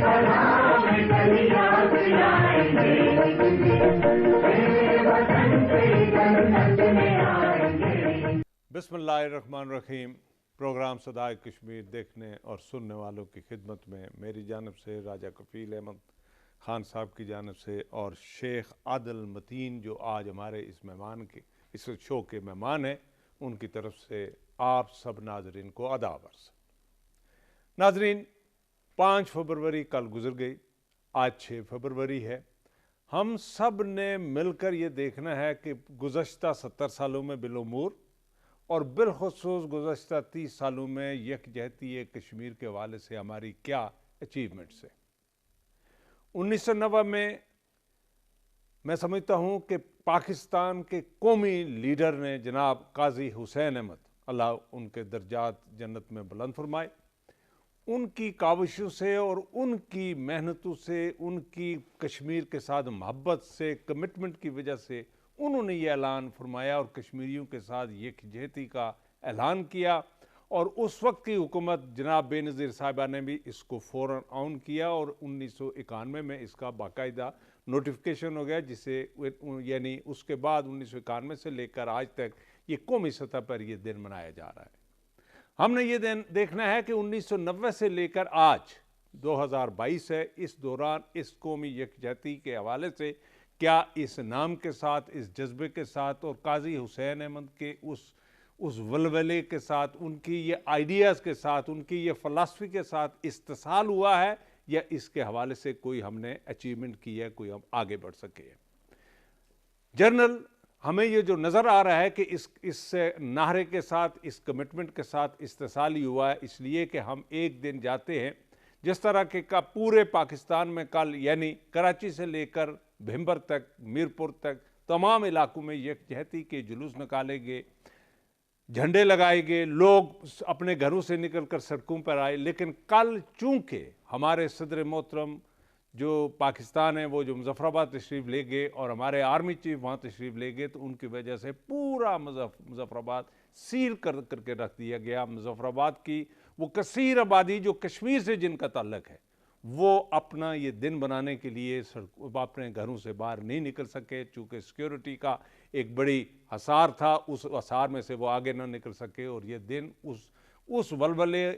بسم اللہ الرحمن الرحیم. پروگرام صدائے کشمیر دیکھنے اور سننے والوں کی خدمت میں میری جانب سے راجہ کفیل احمد خان صاحب کی جانب سے اور شیخ عادل متین جو آج ہمارے اس شو کے مہمان ہیں ان کی طرف سے آپ سب ناظرین کو آداب عرض. ناظرین، 5 فروری کل گزر گئی، آج 6 فروری ہے. ہم سب نے مل کر یہ دیکھنا ہے کہ گزشتہ 70 سالوں میں بالامور اور بالخصوص گزشتہ 30 سالوں میں یکجہتی کشمیر کے حوالے سے ہماری کیا اچیومنٹس ہیں. 1990 میں سمجھتا ہوں کہ پاکستان کے قومی لیڈر نے جناب قاضی حسین احمد، اللہ ان کے درجات جنت میں بلند فرمائے، ان کی کاوشوں سے اور ان کی محنتوں سے، ان کی کشمیر کے ساتھ محبت سے، کمٹمنٹ کی وجہ سے انہوں نے یہ اعلان فرمایا اور کشمیریوں کے ساتھ یکجہتی کا اعلان کیا. اور اس وقت کی حکومت جناب بے نظیر صاحبہ نے بھی اس کو فوراً آن کیا اور 1991 میں اس کا باقاعدہ نوٹیفیکیشن ہو گیا، جسے یعنی اس کے بعد 1991 سے لے کر آج تک یہ قومی سطح پر یہ دن منایا جا رہا ہے. ہم نے یہ دن دیکھنا ہے کہ 1990 سے لے کر آج 2022 ہے، اس دوران اس قومی یکجہتی کے حوالے سے کیا اس نام کے ساتھ، اس جذبے کے ساتھ اور قاضی حسین احمد کے اس ولولے کے ساتھ، ان کی یہ آئیڈیاز کے ساتھ، ان کی یہ فلسفی کے ساتھ اتصال ہوا ہے یا اس کے حوالے سے کوئی ہم نے اچیومنٹ کی ہے، کوئی ہم آگے بڑھ سکے ہیں. جنرل ہمیں یہ جو نظر آ رہا ہے کہ اس نعرے کے ساتھ، اس کمٹمنٹ کے ساتھ اتصال ہی ہوا ہے، اس لیے کہ ہم ایک دن جاتے ہیں جس طرح کہ پورے پاکستان میں کل یعنی کراچی سے لے کر بھمبر تک، میرپور تک تمام علاقوں میں یکجہتی کے جلوس نکالے گئے، جھنڈے لگائے گئے، لوگ اپنے گھروں سے نکل کر سڑکوں پر آئے. لیکن کل چونکہ ہمارے صدر محترم جو پاکستان ہے وہ جو مظفر آباد تشریف لے گئے اور ہمارے آرمی چیف وہاں تشریف لے گئے، تو ان کی وجہ سے پورا مظفر آباد سیل کر کے رکھ دیا گیا. مظفر آباد کی وہ کثیر آبادی جو کشمیر سے جن کا تعلق ہے، وہ اپنا یہ دن بنانے کے لیے اپنے گھروں سے باہر نہیں نکل سکے، چونکہ سیکیورٹی کا ایک بڑی حصار تھا، اس حصار میں سے وہ آگے نہ نکل سکے اور یہ دن اس ولولے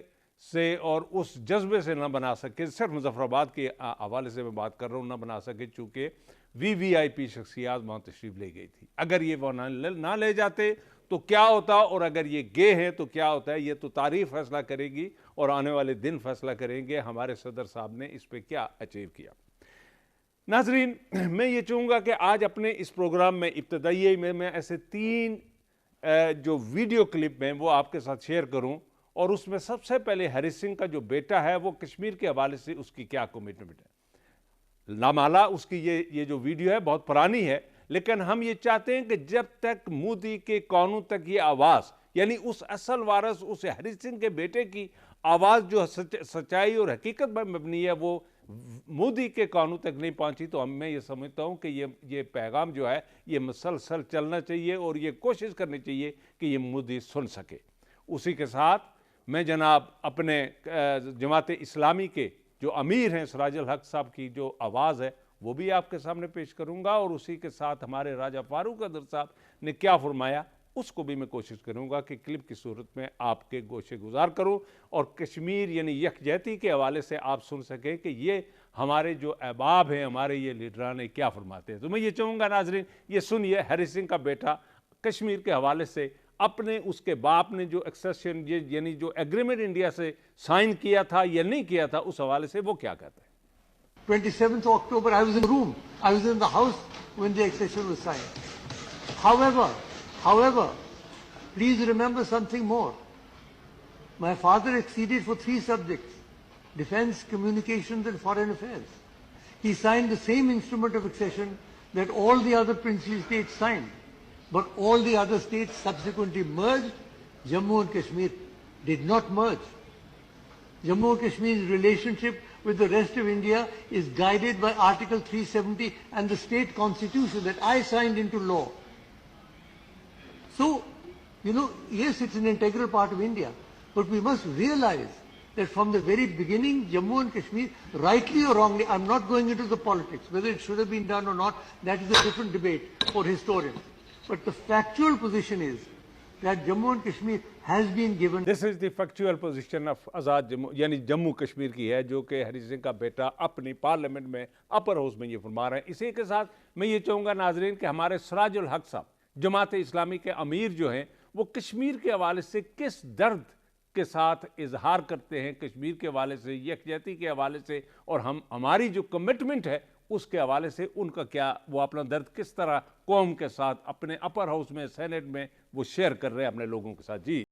سے اور اس جذبے سے نہ بنا سکے. صرف مظفر آباد کے حوالے سے میں بات کر رہا ہوں، نہ بنا سکے چونکہ وی آئی پی شخصیات وہاں تشریف لے گئی تھی. اگر یہ وہ نہ لے جاتے تو کیا ہوتا، اور اگر یہ گئے ہیں تو کیا ہوتا ہے، یہ تو تاریخ فیصلہ کرے گی اور آنے والے دن فیصلہ کریں گے ہمارے صدر صاحب نے اس پہ کیا اچیو کیا. ناظرین، میں یہ چاہوں گا کہ آج اپنے اس پروگرام میں ابتدائی میں ایسے 3 جو ویڈیو کلپ ہیں وہ آپ کے ساتھ شیئر کروں. اور اس میں سب سے پہلے ہری سنگھ کا جو بیٹا ہے وہ کشمیر کے حوالے سے اس کی کیا کمٹمنٹ ہے. لامالا اس کی یہ جو ویڈیو ہے بہت پرانی ہے، لیکن ہم یہ چاہتے ہیں کہ جب تک مودی کے قانون تک یہ آواز، یعنی اس اصل وارث اس ہری سنگھ کے بیٹے کی آواز جو سچائی اور حقیقت پر مبنی ہے، وہ مودی کے قانون تک نہیں پہنچی، تو میں یہ سمجھتا ہوں کہ یہ پیغام جو ہے یہ مسلسل چلنا چاہیے اور یہ کوشش کرنی چاہیے کہ یہ مودی سن سکے. اسی کے ساتھ میں جناب اپنے جماعت اسلامی کے جو امیر ہیں سراج الحق صاحب کی جو آواز ہے وہ بھی آپ کے سامنے پیش کروں گا، اور اسی کے ساتھ ہمارے راجہ فاروق قدر صاحب نے کیا فرمایا اس کو بھی میں کوشش کروں گا کہ کلپ کی صورت میں آپ کے گوشے گزار کروں اور کشمیر یعنی یکجہتی کے حوالے سے آپ سن سکیں کہ یہ ہمارے جو احباب ہیں، ہمارے یہ لیڈران کیا فرماتے ہیں. تو میں یہ چاہوں گا ناظرین یہ سنیے ہری سنگھ کا بیٹا کشمیر کے حوالے سے اپنے اس کے باپ نے جو ایکسیشن یعنی جو ایگریمنٹ انڈیا سے سائن کیا تھا یا نہیں کیا تھا اس حوالے سے وہ کیا کہتا ہے. 27th October, I was in the room. I was in the house when the accession was signed. However, please remember something more. My father acceded for 3 subjects: defense, communications and foreign affairs. He signed the same instrument of accession that all the other princely states signed. But all the other states subsequently merged. Jammu and Kashmir did not merge. Jammu and Kashmir's relationship with the rest of India is guided by Article 370 and the state constitution that I signed into law. So, yes, it's an integral part of India, but we must realize that from the very beginning, Jammu and Kashmir, rightly or wrongly, I'm not going into the politics, whether it should have been done or not, that is a different debate for historians. But the factual position is that Jammu and Kashmir has been given. This is the factual position of آزاد جموں یعنی جموں کشمیر کی ہے جو کہ ہری سنگھ کا بیٹا اپنی parliament میں upper house میں یہ فرما رہے ہیں. اسی کے ساتھ میں یہ چاہوں گا ناظرین کہ ہمارے سراج الحق صاحب جماعت اسلامی کے امیر جو ہیں وہ کشمیر کے حوالے سے کس درد کے ساتھ اظہار کرتے ہیں کشمیر کے حوالے سے, یکجہتی کے حوالے سے, اور ہماری جو کمٹمنٹ ہے اس کے حوالے سے ان کا کیا, وہ اپنا درد کس طرح قوم کے ساتھ اپنے اپر ہاؤس میں سینیٹ میں وہ شیئر کر رہے ہیں اپنے لوگوں کے ساتھ. جی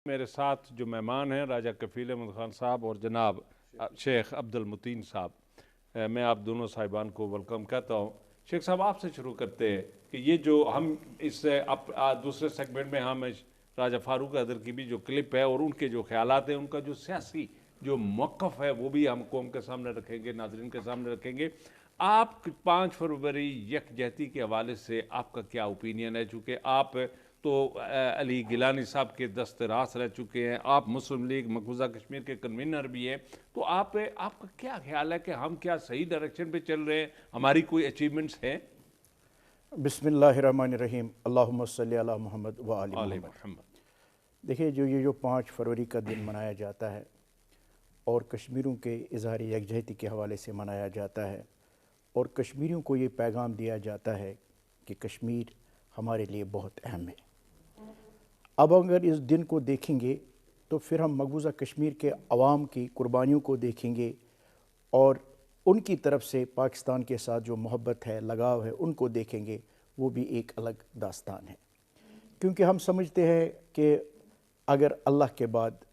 میرے ساتھ جو مہمان ہیں راجہ کفیل احمد خان صاحب اور جناب شیخ عبد المتین صاحب, میں آپ دونوں صاحبان کو ویلکم کہتا ہوں. شیخ صاحب آپ سے شروع کرتے ہیں کہ یہ جو ہم اس دوسرے سیگمنٹ میں ہم راجہ فاروق حیدر کی بھی جو کلپ ہے اور ان کے جو خیالات ہیں ان کا جو سیاسی جو موقف ہے وہ بھی ہم قوم کے سامنے رکھیں گے, ناظرین کے سامنے رکھیں گے. آپ 5 فروری یکجہتی کے حوالے سے آپ کا کیا اوپینین ہے؟ چونکہ آپ تو علی گیلانی صاحب کے دست راست رہ چکے ہیں, آپ مسلم لیگ مقبوضہ کشمیر کے کنوینر بھی ہیں, تو آپ کا کیا خیال ہے کہ ہم کیا صحیح ڈائریکشن پہ چل رہے ہیں, ہماری کوئی اچیومنٹس ہیں؟ بسم اللہ الرحمن الرحیم. اللہم صلی علی محمد و آل محمد. دیکھیے جو 5 فروری کا دن منایا جاتا ہے اور کشمیریوں کے اظہار یکجہتی کے حوالے سے منایا جاتا ہے اور کشمیریوں کو یہ پیغام دیا جاتا ہے کہ کشمیر ہمارے لیے بہت اہم ہے. اب اگر اس دن کو دیکھیں گے تو پھر ہم مقبوضہ کشمیر کے عوام کی قربانیوں کو دیکھیں گے اور ان کی طرف سے پاکستان کے ساتھ جو محبت ہے, لگاؤ ہے, ان کو دیکھیں گے. وہ بھی ایک الگ داستان ہے, کیونکہ ہم سمجھتے ہیں کہ اگر اللہ کے بعد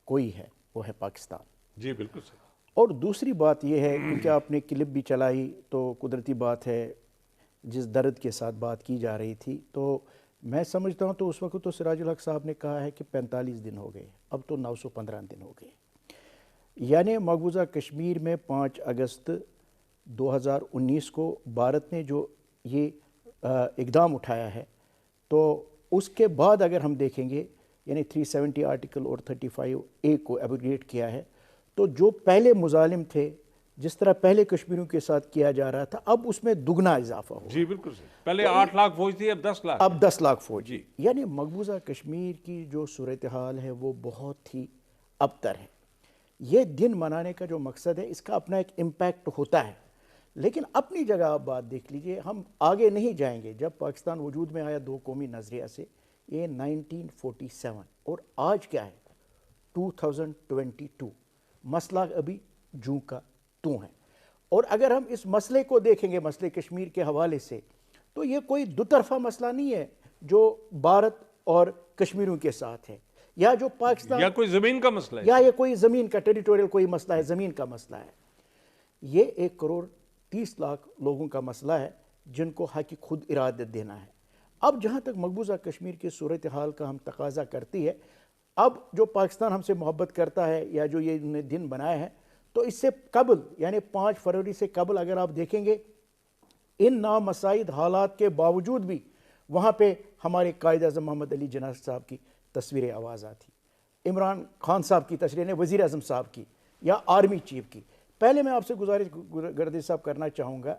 کوئی ہے وہ ہے پاکستان. جی بالکل صحیح. اور دوسری بات یہ ہے, کیونکہ آپ نے کلپ بھی چلائی تو قدرتی بات ہے جس درد کے ساتھ بات کی جا رہی تھی, تو میں سمجھتا ہوں تو اس وقت تو سراج الحق صاحب نے کہا ہے کہ 45 دن ہو گئے, اب تو 915 دن ہو گئے. یعنی مقبوضہ کشمیر میں 5 اگست 2019 کو بھارت نے جو یہ اقدام اٹھایا ہے, تو اس کے بعد اگر ہم دیکھیں گے یعنی 370 آرٹیکل اور 35A کو ایبروگیٹ کیا ہے, تو جو پہلے مظالم تھے جس طرح پہلے کشمیریوں کے ساتھ کیا جا رہا تھا اب اس میں دگنا اضافہ ہو. جی بالکل صحیح. پہلے 8 لاکھ فوج تھی, اب 10 لاکھ. اب 10 لاکھ فوج. جی. یعنی مقبوضہ کشمیر کی جو صورتحال ہے وہ بہت ہی ابتر ہے. یہ دن منانے کا جو مقصد ہے اس کا اپنا ایک امپیکٹ ہوتا ہے, لیکن اپنی جگہ آپ بات دیکھ لیجئے, ہم آگے نہیں جائیں گے. جب پاکستان وجود میں آیا 2 قومی نظریہ سے, یہ 1947, اور آج کیا ہے 2022, مسئلہ ابھی جوں کا توں ہے. اور اگر ہم اس مسئلے کو دیکھیں گے مسئلے کشمیر کے حوالے سے, تو یہ کوئی دو طرفہ مسئلہ نہیں ہے جو بھارت اور کشمیریوں کے ساتھ ہے, یا جو پاکستان یا کوئی زمین کا مسئلہ ہے, یا یہ کوئی زمین کا ٹیریٹوریل کوئی مسئلہ ہے, زمین کا مسئلہ ہے. یہ 1 کروڑ 30 لاکھ لوگوں کا مسئلہ ہے جن کو حق خود ارادت دینا ہے. اب جہاں تک مقبوضہ کشمیر کی صورتحال کا ہم تقاضا کرتی ہے, اب جو پاکستان ہم سے محبت کرتا ہے یا جو یہ دن بنائے ہیں, تو اس سے قبل یعنی 5 فروری سے قبل اگر آپ دیکھیں گے ان نامساعد حالات کے باوجود بھی وہاں پہ ہمارے قائد اعظم محمد علی جناح صاحب کی تصویر آواز آتی. عمران خان صاحب کی تشریح نے وزیر اعظم صاحب کی یا آرمی چیف کی. پہلے میں آپ سے گزارش گردی صاحب کرنا چاہوں گا,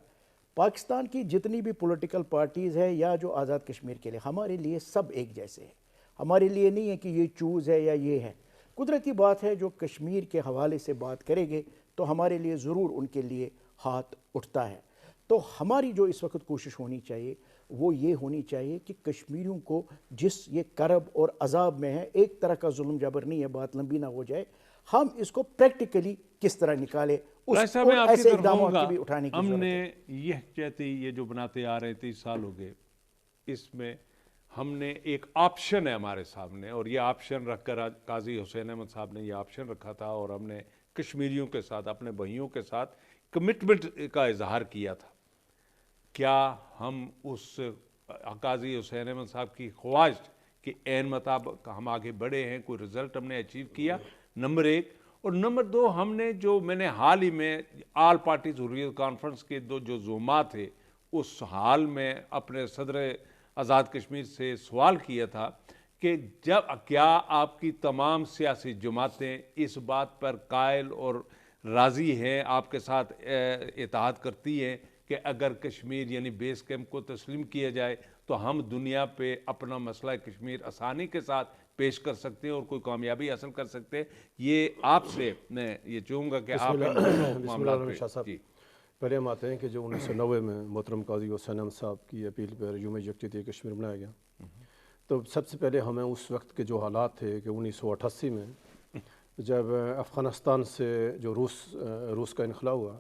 پاکستان کی جتنی بھی پولیٹیکل پارٹیز ہے یا جو آزاد کشمیر کے لیے, ہمارے لیے سب ایک جیسے ہیں. ہمارے لیے نہیں ہے کہ یہ چوز ہے یا یہ ہے. قدرتی بات ہے جو کشمیر کے حوالے سے بات کریں گے تو ہمارے لیے ضرور ان کے لیے ہاتھ اٹھتا ہے. تو ہماری جو اس وقت کوشش ہونی چاہیے وہ یہ ہونی چاہیے کہ کشمیریوں کو جس یہ کرب اور عذاب میں ہے, ایک طرح کا ظلم جبر نہیں ہے, بات لمبی نہ ہو جائے, ہم اس کو پریکٹیکلی کس طرح نکالے, اس اور ایسے اقدامات کی بھی اٹھانے کی ضرورت ہے. ہم نے یہ کہتے یہ جو بناتے آ رہے 30 سال ہو گئے, اس میں ہم نے ایک آپشن ہے ہمارے سامنے, اور یہ آپشن رکھ کر قاضی حسین احمد صاحب نے یہ آپشن رکھا تھا, اور ہم نے کشمیریوں کے ساتھ, اپنے بھائیوں کے ساتھ کمٹمنٹ کا اظہار کیا تھا. کیا ہم اس قاضی حسین احمد صاحب کی خواہش کے عین مطابق ہم آگے بڑھے ہیں, کوئی رزلٹ ہم نے اچیو کیا؟ نمبر 1. اور نمبر 2, ہم نے جو میں نے حال ہی میں آل پارٹیز حریت کانفرنس کے جو زومات تھے, اس حال میں اپنے صدر آزاد کشمیر سے سوال کیا تھا کہ کیا آپ کی تمام سیاسی جماعتیں اس بات پر قائل اور راضی ہیں, آپ کے ساتھ اتحاد کرتی ہیں کہ اگر کشمیر یعنی بیس کیمپ کو تسلیم کیا جائے تو ہم دنیا پہ اپنا مسئلہ کشمیر آسانی کے ساتھ پیش کر سکتے ہیں اور کوئی کامیابی حاصل کر سکتے ہیں؟ یہ آپ سے میں یہ چاہوں گا کہ آپ جی. پہلے ہم آتے ہیں کہ جو 1990 میں محترم قاضی حسین احمد صاحب کی اپیل پر یوم یکجہتی کشمیر بنایا گیا, تو سب سے پہلے ہمیں اس وقت کے جو حالات تھے کہ 1988 میں جب افغانستان سے جو روس کا انخلا ہوا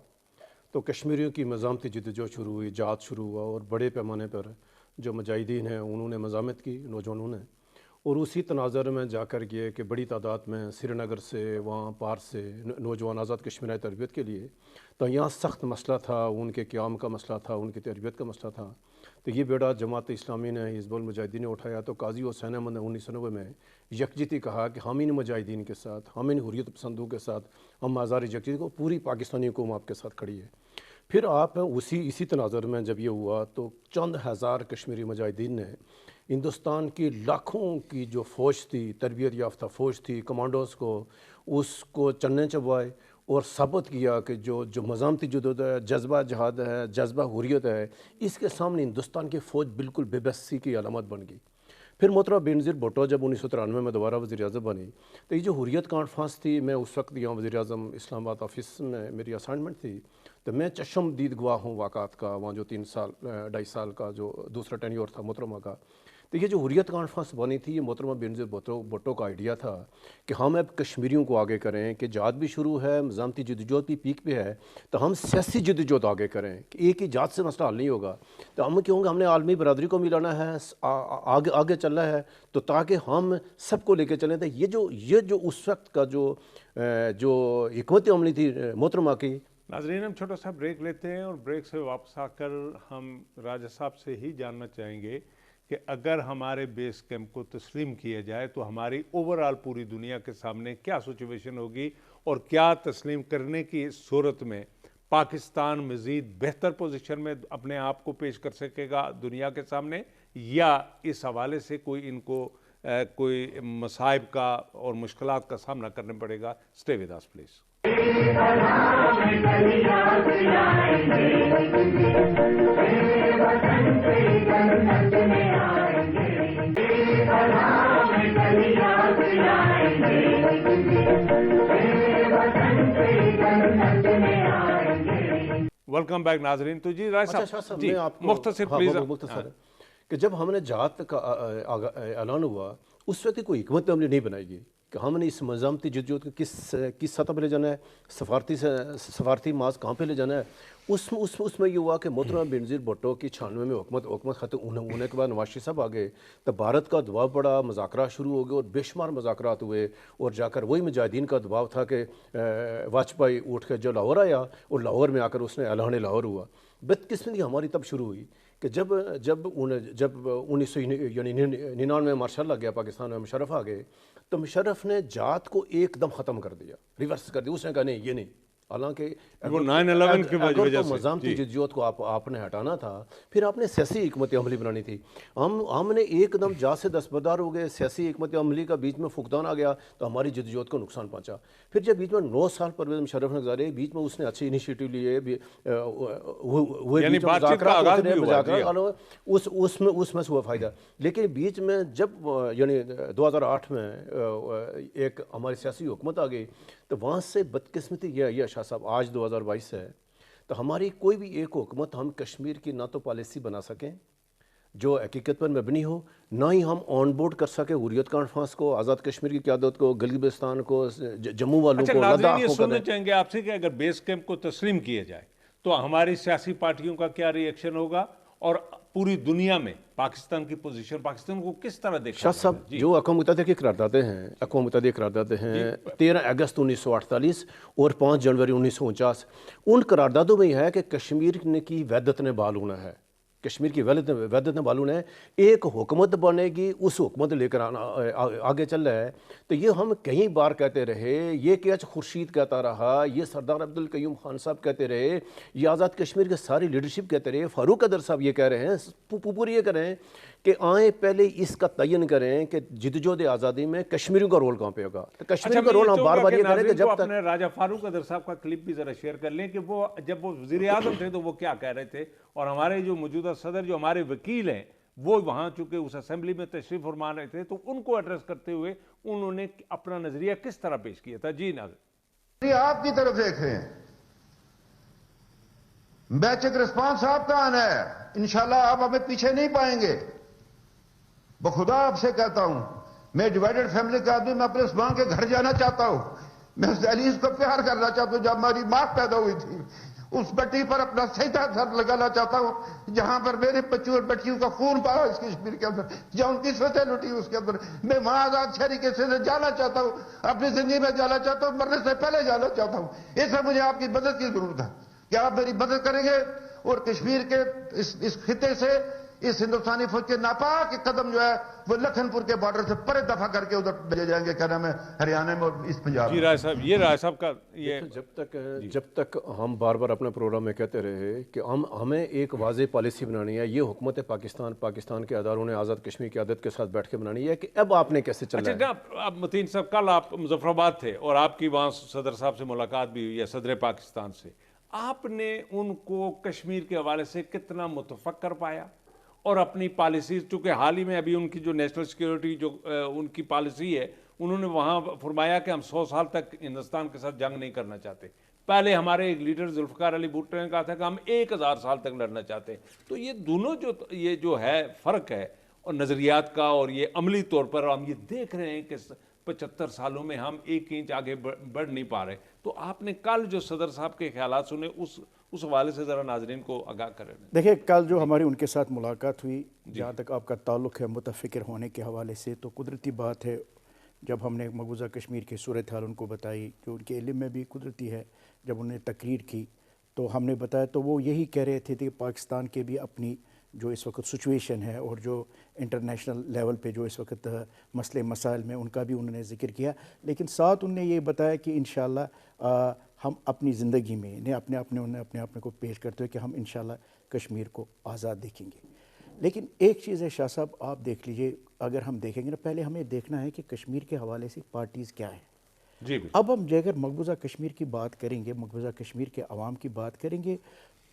تو کشمیریوں کی مزاحمتی جدوجہد شروع ہوئی, جہاد شروع ہوا, اور بڑے پیمانے پر جو مجاہدین ہیں انہوں نے مزاحمت کی, نوجوانوں نے, اور اسی تناظر میں جا کر یہ کہ بڑی تعداد میں سری نگر سے, وہاں پار سے نوجوان آزاد کشمیر تربیت کے لیے, تو یہاں سخت مسئلہ تھا, ان کے قیام کا مسئلہ تھا, ان کی تربیت کا مسئلہ تھا. تو یہ بیڑا جماعت اسلامی نے, حزب المجاہدین نے اٹھایا. تو قاضی حسین احمد نے 1990 میں یکجہتی کہا کہ ہم ان مجاہدین کے ساتھ, ہم ان حریت پسندوں کے ساتھ, ہم آزار یکجہتی کو, پوری پاکستانی قوم آپ کے ساتھ کھڑی ہے. پھر آپ اسی تناظر میں جب یہ ہوا تو چند ہزار کشمیری مجاہدین نے ہندوستان کی لاکھوں کی جو فوج تھی, تربیت یافتہ فوج تھی, کمانڈوز کو, اس کو چنے چبائے اور ثابت کیا کہ جو مزاحمتی جدوجہد ہے, جذبہ جہاد ہے, جذبہ حریت ہے, اس کے سامنے ہندوستان کی فوج بالکل بے بسی کی علامت بن گئی. پھر محترمہ بینظیر بھٹو جب 1993 میں دوبارہ وزیر اعظم بنی, تو یہ جو حریت کانفرنس تھی, میں اس وقت یہاں وزیر اعظم اسلام آباد آفس میں میری اسائنمنٹ تھی, تو میں چشم دید گواہ ہوں واقعات کا, وہاں جو 2.5 سال کا جو دوسرا ٹینیور تھا محترمہ کا. تو یہ جو حریت کانفرنس بنی تھی, یہ محترمہ بینظیر بھٹو کا آئیڈیا تھا کہ ہم اب کشمیریوں کو آگے کریں, کہ جہاد بھی شروع ہے, مزاحمتی جدوجہد بھی پیک پہ ہے, تو ہم سیاسی جدوجہد آگے کریں, کہ ایک ہی جہاد سے مسئلہ حل نہیں ہوگا. تو ہم کیوں گے, ہم نے عالمی برادری کو ملانا ہے, آگے چلنا ہے, تو تاکہ ہم سب کو لے کے چلیں. تو یہ جو اس وقت کا جو حکمت عملی تھی محترمہ کی. ناظرین, ہم چھوٹا سا بریک لیتے ہیں, اور بریک سے واپس آ کر ہم راجہ صاحب سے ہی جاننا چاہیں گے کہ اگر ہمارے بیس کیمپ کو تسلیم کیا جائے تو ہماری اوورآل پوری دنیا کے سامنے کیا سچویشن ہوگی, اور کیا تسلیم کرنے کی صورت میں پاکستان مزید بہتر پوزیشن میں اپنے آپ کو پیش کر سکے گا دنیا کے سامنے, یا اس حوالے سے کوئی مصائب کا اور مشکلات کا سامنا کرنا پڑے گا. Stay with us please. Welcome back ناظرین. تو جی رائے صاحب, جی مختصر پلیز. مختصر کہ جب ہم نے جہاد کا اعلان ہوا, اس وقت کوئی حکمت عملی نہیں بنائی گئی کہ ہم نے اس مزاحمتی جدوجہد کو کس سطح پہ لے جانا ہے, سفارتی ماز کہاں پہ لے جانا ہے. اس میں یہ ہوا کہ محترمہ بینظیر بھٹو کی 96 میں حکومت ختم ہونے کے بعد نواز شریف صاحب آگے, تو بھارت کا دباؤ پڑا, مذاکرات شروع ہو گئے, اور بے شمار مذاکرات ہوئے, اور جا کر وہی مجاہدین کا دباؤ تھا کہ واجپئی اٹھ کے جو لاہور آیا, اور لاہور میں آ کر اس نے اعلان لاہور ہوا. بدقسمتی ہماری تب شروع ہوئی کہ جب 1999 میں مارشل لگ گیا پاکستان میں, مشرف آ گئے, تو مشرف نے جہاد کو ایک دم ختم کر دیا, ریورس کر دیا. اس نے کہا نہیں, یہ نہیں, حالانکہ وہ 9/11 کی وجہ اگر تو سے مزاحمتی جدوجہد کو آپ نے ہٹانا تھا، پھر آپ نے سیاسی حکمت عملی بنانی تھی. ہم نے ایک دم جا سے دستبردار ہو گئے، سیاسی حکمت عملی کا بیچ میں فقدان آ گیا تو ہماری جدوجہد کو نقصان پہنچا. پھر جب بیچ میں 9 سال پرویز مشرف نے گزارے، بیچ میں اس نے اچھے انیشیٹو لیے، یعنی بات چیت کا آغاز بھی ہوا، اس میں سے ہوا فائدہ. لیکن بیچ میں جب یعنی 2008 میں ایک ہماری سیاسی حکومت آ گئی تو وہاں سے بدقسمتی یہ شاہ صاحب آج 2022 ہے تو ہماری کوئی بھی ایک حکومت ہم کشمیر کی نہ تو پالیسی بنا سکیں جو حقیقت پر مبنی ہو، نہ ہی ہم آن بورڈ کر سکیں حریت کانفرنس کو، آزاد کشمیر کی قیادت کو، گلگت کو، جموں والوں کو، لداخ یہ کو. سننا چاہیں گے آپ سے کہ اگر بیس کیمپ کو تسلیم کیا جائے تو ہماری سیاسی پارٹیوں کا کیا ری ایکشن ہوگا اور پوری دنیا میں پاکستان کی پوزیشن، پاکستان کو کس طرح دیکھا شاہ صاحب جو اقوام متحدہ کی قراردادیں ہیں، اقوام متحدہ کی قراردادیں ہیں 13 اگست 1948 اور 5 جنوری 1949، ان قراردادوں میں یہ ہے کہ کشمیر کی وحدت نے بحال ہونا ہے، کشمیر کی وحدت نے بحال ہونا ہے. ایک حکومت بنے گی، اس حکومت لے کر آگے چل رہا ہے. تو یہ ہم کئی بار کہتے رہے، یہ کہ خورشید کہتا رہا، یہ سردار عبد القیوم خان صاحب کہتے رہے، یہ آزاد کشمیر کے ساری لیڈرشپ کہتے رہے، فاروق قدر صاحب یہ کہہ رہے ہیں، پوری یہ کہہ رہے ہیں کہ آئیں پہلے اس کا تعین کریں کہ جدوجہد آزادی میں کشمیریوں کا رول کہاں پہ ہوگا. تو کشمیریوں کا رول ہم بار بار یہ کہہ رہے ہیں کہ جب تک اپنے راجہ فاروق قدر صاحب کا کلپ بھی ذرا شیئر کر لیں کہ وہ جب وہ وزیر اعظم تھے تو وہ کیا کہہ رہے تھے، اور ہمارے جو موجودہ صدر جو ہمارے وکیل ہیں وہ وہاں چونکہ اس اسمبلی میں تشریف فرما رہے تھے تو ان کو ایڈریس کرتے ہوئے انہوں نے اپنا نظریہ کس طرح پیش کیا تھا. جی ناظر آپ کی طرف دیکھ رہے ہیں، بیچک رسپانس آپ کا آنا ہے، انشاءاللہ آپ ہمیں پیچھے نہیں پائیں گے. بخدا آپ سے کہتا ہوں، میں ڈیوائیڈڈ فیملی کا آدمی، میں اپنے اس ماں کے گھر جانا چاہتا ہوں، میں اس دہلیز کو پیار کرنا چاہتا ہوں جب ہماری ماں پیدا ہوئی تھی، اس بٹی پر اپنا سیدھا سر لگانا چاہتا ہوں جہاں پر میرے بچوں اور بچیوں کا خون بہا اس کشمیر کے اندر، جہاں ان کی سوچیں لٹی اس کے اندر. میں وہاں آزاد شہری کے سے جانا چاہتا ہوں، اپنی زندگی میں جانا چاہتا ہوں، مرنے سے پہلے جانا چاہتا ہوں. اس میں مجھے آپ کی مدد کی ضرورت ہے کہ آپ میری مدد کریں گے اور کشمیر کے اس خطے سے اس ہندوستانی فوج کے ناپاک قدم جو ہے وہ لکھن پور کے بارڈر سے پرے دفع کر کے ادھر بھیجے جائیں گے، کیا نام ہے، ہریانہ میں اور اس پنجاب میں. جی رائے صاحب، یہ رائے صاحب کا یہ جب تک ہم بار بار اپنے پروگرام میں کہتے رہے کہ ہمیں ایک واضح پالیسی بنانی ہے، یہ حکومت پاکستان کے اداروں نے آزاد کشمیر کی قیادت کے ساتھ بیٹھ کے بنانی ہے کہ اب آپ نے کیسے چلنا ہے. اچھا اب متین صاحب، کل آپ مظفر آباد تھے اور آپ کی وہاں صدر صاحب سے ملاقات بھی ہوئی ہے، صدر پاکستان سے. آپ نے ان کو کشمیر کے حوالے سے کتنا متفکر پایا اور اپنی پالیسیز، چونکہ حال ہی میں ابھی ان کی جو نیشنل سیکیورٹی جو ان کی پالیسی ہے، انہوں نے وہاں فرمایا کہ ہم 100 سال تک ہندوستان کے ساتھ جنگ نہیں کرنا چاہتے. پہلے ہمارے ایک لیڈر ذوالفقار علی بھٹو نے کہا تھا کہ ہم 1000 سال تک لڑنا چاہتے ہیں. تو یہ دونوں یہ جو ہے فرق ہے اور نظریات کا، اور یہ عملی طور پر ہم یہ دیکھ رہے ہیں کہ 75 سالوں میں ہم 1 انچ آگے بڑھ نہیں پا رہے. تو آپ نے کل جو صدر صاحب کے خیالات سنے، اس حوالے سے ذرا ناظرین کو آگاہ کریں. دیکھیں کل جو ہماری ان کے ساتھ ملاقات ہوئی، جہاں تک آپ کا تعلق ہے متفکر ہونے کے حوالے سے، تو قدرتی بات ہے جب ہم نے مقبوضہ کشمیر کی صورتحال ان کو بتائی جو ان کے علم میں بھی قدرتی ہے، جب انہوں نے تقریر کی تو ہم نے بتایا تو وہ یہی کہہ رہے تھے کہ پاکستان کے بھی اپنی جو اس وقت سچویشن ہے اور جو انٹرنیشنل لیول پہ جو اس وقت مسئلے مسائل میں ان کا بھی انہوں نے ذکر کیا، لیکن ساتھ انہوں نے یہ بتایا کہ انشاءاللہ ہم اپنی زندگی میں انہوں نے اپنے آپ کو پیش کرتے ہوئے کہ ہم انشاءاللہ کشمیر کو آزاد دیکھیں گے. لیکن ایک چیز ہے شاہ صاحب، آپ دیکھ لیجئے، اگر ہم دیکھیں گے نا، پہلے ہمیں دیکھنا ہے کہ کشمیر کے حوالے سے پارٹیز کیا ہیں. جی اب ہم اگر مقبوضہ کشمیر کی بات کریں گے، مقبوضہ کشمیر کے عوام کی بات کریں گے،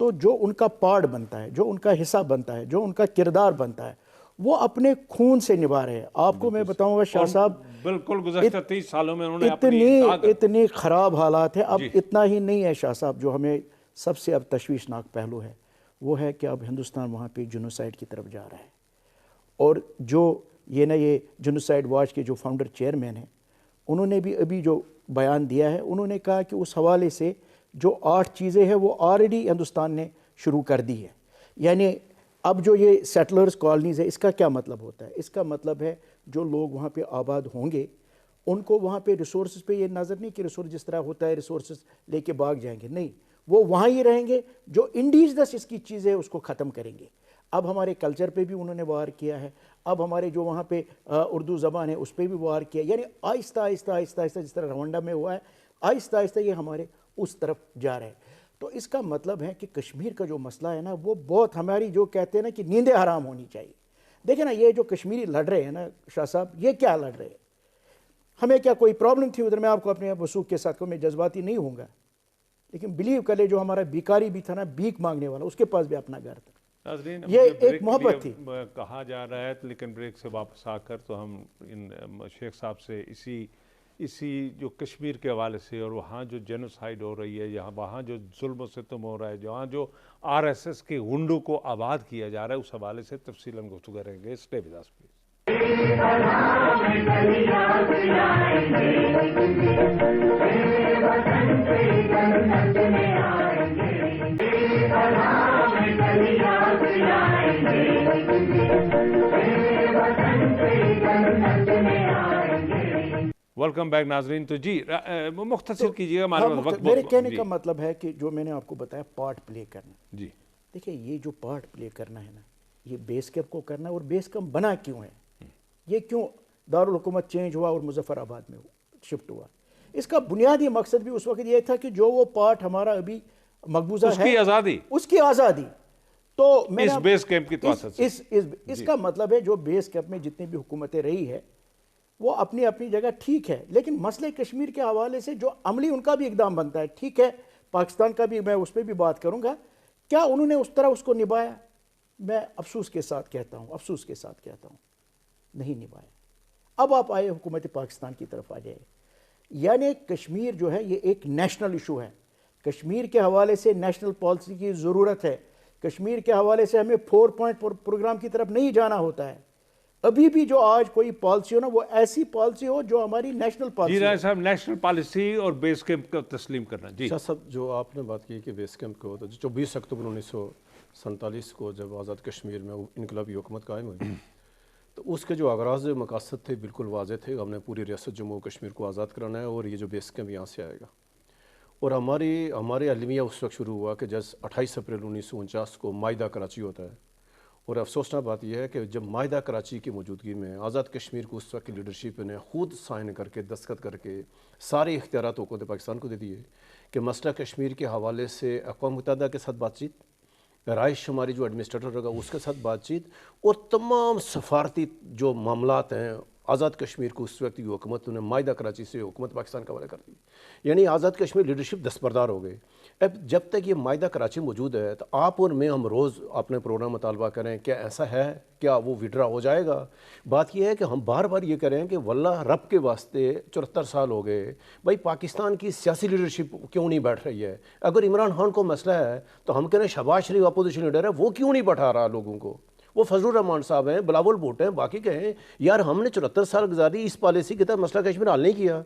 تو جو ان کا پارٹ بنتا ہے، جو ان کا حصہ بنتا ہے، جو ان کا کردار بنتا ہے، وہ اپنے خون سے نبھا رہے ہیں. آپ کو میں بتاؤں گا شاہ صاحب، بالکل گزشتہ 30 سالوں میں انہوں نے اتنے خراب حالات ہیں. اب اتنا ہی نہیں ہے شاہ صاحب، جو ہمیں سب سے اب تشویشناک پہلو ہے وہ ہے کہ اب ہندوستان وہاں پہ جنوسائیڈ کی طرف جا رہا ہے. اور جو یہ جنوسائیڈ واچ کے جو فاؤنڈر چیئرمین ہیں، انہوں نے بھی ابھی جو بیان دیا ہے، انہوں نے کہا کہ اس حوالے سے جو 8 چیزیں ہیں وہ آلریڈی ہندوستان نے شروع کر دی ہے. یعنی اب جو یہ سیٹلرز کالونیز ہے، اس کا کیا مطلب ہوتا ہے؟ اس کا مطلب ہے جو لوگ وہاں پہ آباد ہوں گے ان کو وہاں پہ ریسورسز پہ یہ نظر نہیں کہ ریسورس جس طرح ہوتا ہے ریسورسز لے کے بھاگ جائیں گے، نہیں، وہ وہاں ہی رہیں گے. جو انڈیجنس اس کی چیزیں اس کو ختم کریں گے. اب ہمارے کلچر پہ بھی انہوں نے وار کیا ہے، اب ہمارے جو وہاں پہ اردو زبان ہے اس پہ بھی وار کیا. یعنی آہستہ آہستہ آہستہ آہستہ جس طرح روانڈا میں ہوا ہے، آہستہ آہستہ یہ ہمارے اس طرف جا رہے ہیں. تو اس کا مطلب ہے کہ کشمیر کا جو مسئلہ ہے نا وہ بہت ہماری جو کہتے ہیں نا کہ نیندیں حرام ہونی چاہیے. دیکھیں نا یہ جو کشمیری لڑ رہے ہیں نا شاہ صاحب, یہ کیا لڑ رہے ہیں؟ ہمیں کیا کوئی پرابلم تھی ادھر؟ میں آپ کو اپنے وثوق کے ساتھ کہوں, میں جذباتی نہیں ہوں گا, لیکن بلیو کر لے جو ہمارا بیکاری بھی تھا نا, بھیک مانگنے والا, اس کے پاس بھی اپنا گھر تھا. ناظرین, یہ ایک محبت تھی. کہا جا رہا ہے, لیکن بریک سے واپس آ کر تو ہم ان شیخ صاحب سے اسی جو کشمیر کے حوالے سے اور وہاں جو جینوسائیڈ ہو رہی ہے, وہاں جو ظلم و ستم ہو رہا ہے, جہاں جو RSS کے غنڈوں کو آباد کیا جا رہا ہے, اس حوالے سے تفصیلاً گفتگو کریں گے. Stay with us please. Welcome back ناظرین. تو جی مختصر کیجیے گا, میرے کہنے کا مطلب ہے کہ جو میں نے آپ کو بتایا پارٹ پلے کرنا. جی دیکھیں یہ جو پارٹ پلے کرنا ہے نا, یہ بیس کیمپ کو کرنا ہے. اور بیس کیمپ بنا کیوں ہے, یہ کیوں دارالحکومت چینج ہوا اور مظفر آباد میں شفٹ ہوا؟ اس کا بنیادی مقصد بھی اس وقت یہ تھا کہ جو وہ پارٹ ہمارا ابھی مقبوضہ ہے, اس کی آزادی. تو میں اس بیس کیمپ کی توسط سے اس کا مطلب ہے جو بیس کیمپ میں جتنی بھی حکومتیں رہی ہے وہ اپنی اپنی جگہ ٹھیک ہے, لیکن مسئلہ کشمیر کے حوالے سے جو عملی ان کا بھی اقدام بنتا ہے, ٹھیک ہے, پاکستان کا بھی میں اس پہ بھی بات کروں گا, کیا انہوں نے اس طرح اس کو نبھایا؟ میں افسوس کے ساتھ کہتا ہوں نہیں نبھایا. اب آپ آئے حکومت پاکستان کی طرف آ جائے, یعنی کشمیر جو ہے یہ ایک نیشنل ایشو ہے. کشمیر کے حوالے سے نیشنل پالیسی کی ضرورت ہے. کشمیر کے حوالے سے ہمیں 4 پوائنٹ پروگرام کی طرف نہیں جانا ہوتا ہے. ابھی بھی جو آج کوئی پالیسی ہو نا, وہ ایسی پالیسی ہو جو ہماری نیشنل پالیسی. جی رائے صاحب, نیشنل پالیسی اور بیس کیمپ کا تسلیم کرنا. جی شاہ صاحب, جو آپ نے بات کی کہ بیس کیمپ کو, تو 24 اکتوبر 1947 کو جب آزاد کشمیر میں انقلابی حکومت قائم ہوئی, تو اس کے جو اغراض مقاصد تھے بالکل واضح تھے. ہم نے پوری ریاست جموں و کشمیر کو آزاد کرانا ہے, اور یہ جو بیس کیمپ یہاں سے آئے گا. اور ہمارے المیہ اس وقت شروع ہوا کہ جب 28 اپریل 1949 کو معاہدہ کراچی ہوتا ہے. اور افسوسناک بات یہ ہے کہ جب معاہدہ کراچی کی موجودگی میں آزاد کشمیر کو اس وقت کی لیڈرشپ نے خود سائن کر کے, دستخط کر کے سارے اختیارات حکومت پاکستان کو دے دیے کہ مسئلہ کشمیر کے حوالے سے اقوام متحدہ کے ساتھ بات چیت, رائے شماری جو ایڈمنسٹریٹر ہوگا اس کے ساتھ بات چیت, اور تمام سفارتی جو معاملات ہیں آزاد کشمیر کو اس وقت کی حکومت نے معاہدہ کراچی سے حکومت پاکستان کا حوالے کر دی. یعنی آزاد کشمیر لیڈرشپ دستبردار ہو گئے. اب جب تک یہ معاہدہ کراچی موجود ہے تو آپ اور میں ہم روز اپنے پروگرام مطالبہ کریں کیا ایسا ہے, کیا وہ وڈرا ہو جائے گا؟ بات یہ ہے کہ ہم بار بار یہ کریں کہ واللہ رب کے واسطے 74 سال ہو گئے بھائی, پاکستان کی سیاسی لیڈرشپ کیوں نہیں بیٹھ رہی ہے؟ اگر عمران خان کو مسئلہ ہے تو ہم کہہ رہے ہیں شہباز شریف اپوزیشن لیڈر ہے, وہ کیوں نہیں بٹھا رہا لوگوں کو؟ وہ فضل الرحمان صاحب ہیں, بلاول بھٹو ہیں, باقی کہیں یار ہم نے 74 سال گزاری, اس پالیسی کے تحت مسئلہ کشمیر حل نہیں کیا.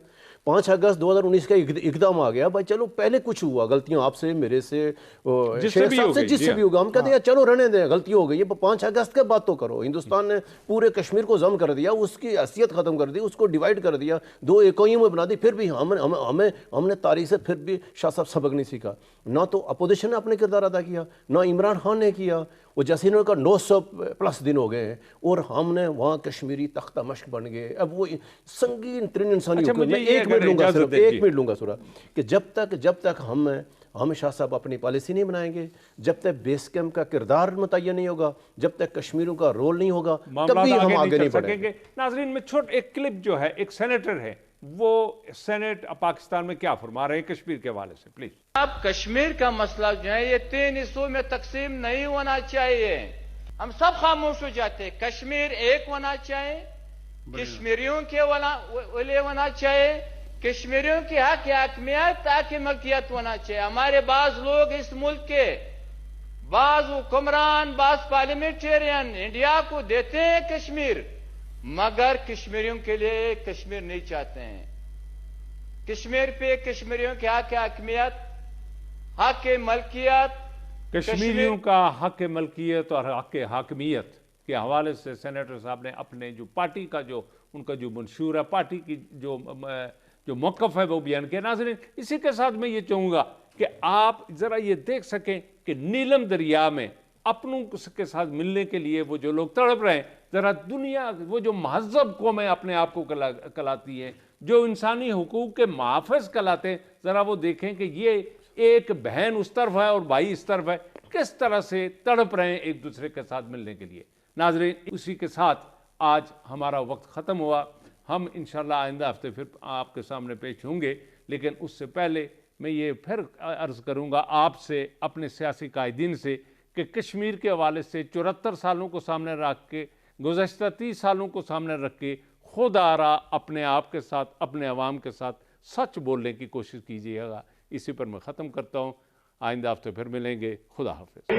5 اگست 2019 کا اقدام آ گیا, بھائی چلو پہلے کچھ ہوا, غلطیاں آپ سے, میرے سے, شیخ صاحب سے, جس سے بھی ہوگا, ہم کہتے ہیں چلو رہنے دیں, غلطی ہو گئی ہے, 5 اگست کے بعد تو کرو. ہندوستان نے پورے کشمیر کو ضم کر دیا, اس کی حیثیت ختم کر دی, اس کو ڈیوائیڈ کر دیا, 2 اکائیوں میں بنا دی. پھر بھی ہم نے تاریخ سے پھر بھی شاہ صاحب سبق نہیں سیکھا. نہ تو اپوزیشن نے اپنے کردار ادا کیا, نہ عمران خان نے کیا. وہ جیسے انہوں کا 900+ دن ہو گئے ہیں اور ہم نے وہاں کشمیری تختہ مشق بن گئے. اب وہ سنگین ترین انسانی حقوق, میں 1 منٹ لوں گا, صرف 1 منٹ لوں گا سورا, کہ جب تک ہم شاہ صاحب اپنی پالیسی نہیں بنائیں گے, جب تک بیس کیمپ کا کردار متعین نہیں ہوگا, جب تک کشمیروں کا رول نہیں ہوگا, تبھی ہم آگے نہیں بڑھیں گے. ناظرین, میں ایک کلپ جو ہے, ایک سینیٹر ہے, وہ سینیٹ پاکستان میں کیا فرما رہے ہیں کشمیر کے حوالے سے, پلیز. اب کشمیر کا مسئلہ جو ہے یہ 3 حصوں میں تقسیم نہیں ہونا چاہیے. ہم سب خاموش ہو جاتے. کشمیر ایک ہونا چاہیے, کشمیریوں کے لیے ہونا چاہیے, کشمیریوں کی حاکمیت ملکیت ہونا چاہیے. ہمارے بعض لوگ اس ملک کے, بعض حکمران, بعض پارلیمنٹرین انڈیا کو دیتے ہیں کشمیر, مگر کشمیریوں کے لیے کشمیر نہیں چاہتے ہیں. کشمیر پہ کشمیریوں کی حاکمیت, حق ملکیت, کشمیریوں کا حق ملکیت اور حق حاکمیت کے حوالے سے سینیٹر صاحب نے اپنے جو پارٹی کا جو ان کا جو منشور ہے, پارٹی کی جو موقف ہے وہ بیان کیا. ناظرین, اسی کے ساتھ میں یہ چاہوں گا کہ آپ ذرا یہ دیکھ سکیں کہ نیلم دریا میں اپنوں کے ساتھ ملنے کے لیے وہ جو لوگ تڑپ رہے ہیں, ذرا دنیا وہ جو مہذب قومیں اپنے آپ کو کہلاتی ہیں، جو انسانی حقوق کے محافظ کہلاتے ہیں، ذرا وہ دیکھیں کہ یہ ایک بہن اس طرف ہے اور بھائی اس طرف ہے، کس طرح سے تڑپ رہے ہیں ایک دوسرے کے ساتھ ملنے کے لیے۔ ناظرین، اسی کے ساتھ آج ہمارا وقت ختم ہوا۔ ہم انشاءاللہ آئندہ ہفتے پھر آپ کے سامنے پیش ہوں گے، لیکن اس سے پہلے میں یہ پھر عرض کروں گا آپ سے، اپنے سیاسی قائدین سے، کہ کشمیر کے حوالے سے 74 سالوں کو سامنے رکھ کے، گزشتہ 30 سالوں کو سامنے رکھ کے، خود آرا اپنے آپ کے ساتھ، اپنے عوام کے ساتھ سچ بولنے کی کوشش کیجیے گا۔ اسی پر میں ختم کرتا ہوں، آئندہ ہفتے پھر ملیں گے۔ خدا حافظ۔